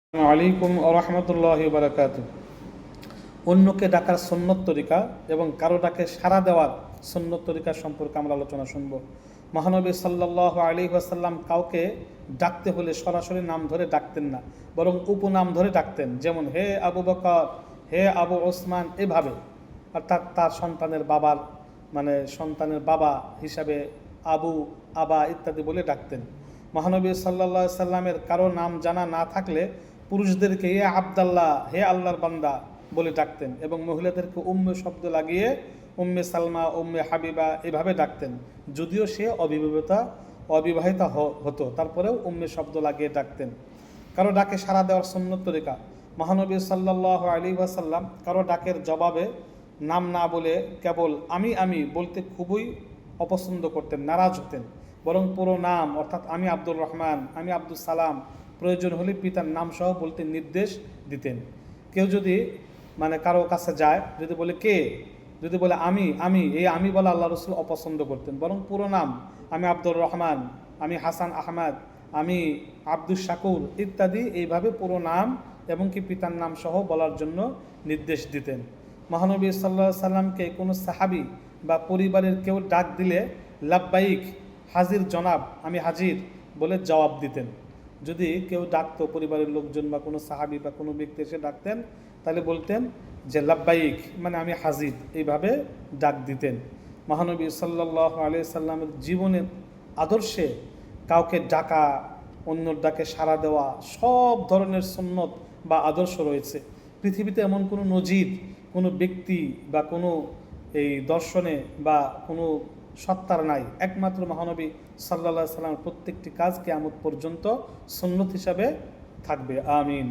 আসসালামু আলাইকুম ওয়া রাহমাতুল্লাহি ওয়া বারাকাতুহু। অন্যকে ডাকার সুন্নত তরিকা এবং কারো ডাকে সাড়া দেওয়ার সুন্নত তরিকা সম্পর্কে আমরা আলোচনা শুনব। মহানবী সাল্লাল্লাহু আলাইহি ওয়াসাল্লাম কাউকে ডাকতে হলে সরাসরি নাম ধরে ডাকতেন না, বরং উপনাম ধরে ডাকতেন। যেমন হে আবু বকর, হে আবু ওসমান, এভাবে। অর্থাৎ তার সন্তানের বাবা হিসাবে আবু, আবা ইত্যাদি বলে ডাকতেন। মহানবী সাল্লাল্লাহু আলাইহি সাল্লামের কারো নাম জানা না থাকলে পুরুষদেরকে হে আবদাল্লাহ, হে আল্লাহর বান্দা বলে ডাকতেন, এবং মহিলাদেরকে উম্মে শব্দ লাগিয়ে উম্মে সালমা, উম্মে হাবিবা এভাবে ডাকতেন। যদিও সে অবিবাহিতা হতো, তারপরেও উম্মে শব্দ লাগিয়ে ডাকতেন। কারো ডাকে সাড়া দেওয়ার সুন্নত তরিকা: মহানবী সাল্লাল্লাহু আলাইহি ওয়াসাল্লাম কারো ডাকের জবাবে নাম না বলে কেবল আমি আমি বলতে খুবই অপছন্দ করতেন, নারাজ হতেন। বরং পুরো নাম, অর্থাৎ আমি আব্দুর রহমান, আমি আব্দুল সালাম, প্রয়োজন হলে পিতার নাম সহ বলতে নির্দেশ দিতেন। কেউ যদি কারো কাছে যায়, যদি বলে কে, যদি বলে আমি আমি এই আমি বলা আল্লাহ রসুল অপছন্দ করতেন। বরং পুরো নাম, আমি আব্দুর রহমান, আমি হাসান আহমদ, আমি আব্দুল শাকুর ইত্যাদি, এইভাবে পুরো নাম এবং কি পিতার নাম সহ বলার জন্য নির্দেশ দিতেন। মহানবী সাল্লাল্লাহু আলাইহি সাল্লামকে কোনো সাহাবী বা পরিবারের কেউ ডাক দিলে লাব্বাইক, হাজির জনাব, আমি হাজির বলে জবাব দিতেন। যদি কেউ ডাকতো, পরিবারের লোকজন বা কোনো সাহাবী বা কোনো ব্যক্তি এসে ডাকতেন, তাহলে বলতেন যে লাব্বাইক, আমি হাজির, এইভাবে ডাক দিতেন। মহানবী সাল্লাল্লাহু আলাইহি সাল্লামের জীবনের আদর্শে কাউকে ডাকা, অন্যর ডাকে সাড়া দেওয়া, সব ধরনের সুন্নত বা আদর্শ রয়েছে। পৃথিবীতে এমন কোনো নজির, কোনো ব্যক্তি বা কোনো এই দর্শনে বা কোনো সত্তার নাই। একমাত্র মহানবী সাল্লাল্লাহু আলাইহি সাল্লামের প্রত্যেকটি কাজ কিয়ামত পর্যন্ত সুন্নত হিসাবে থাকবে। আমিন।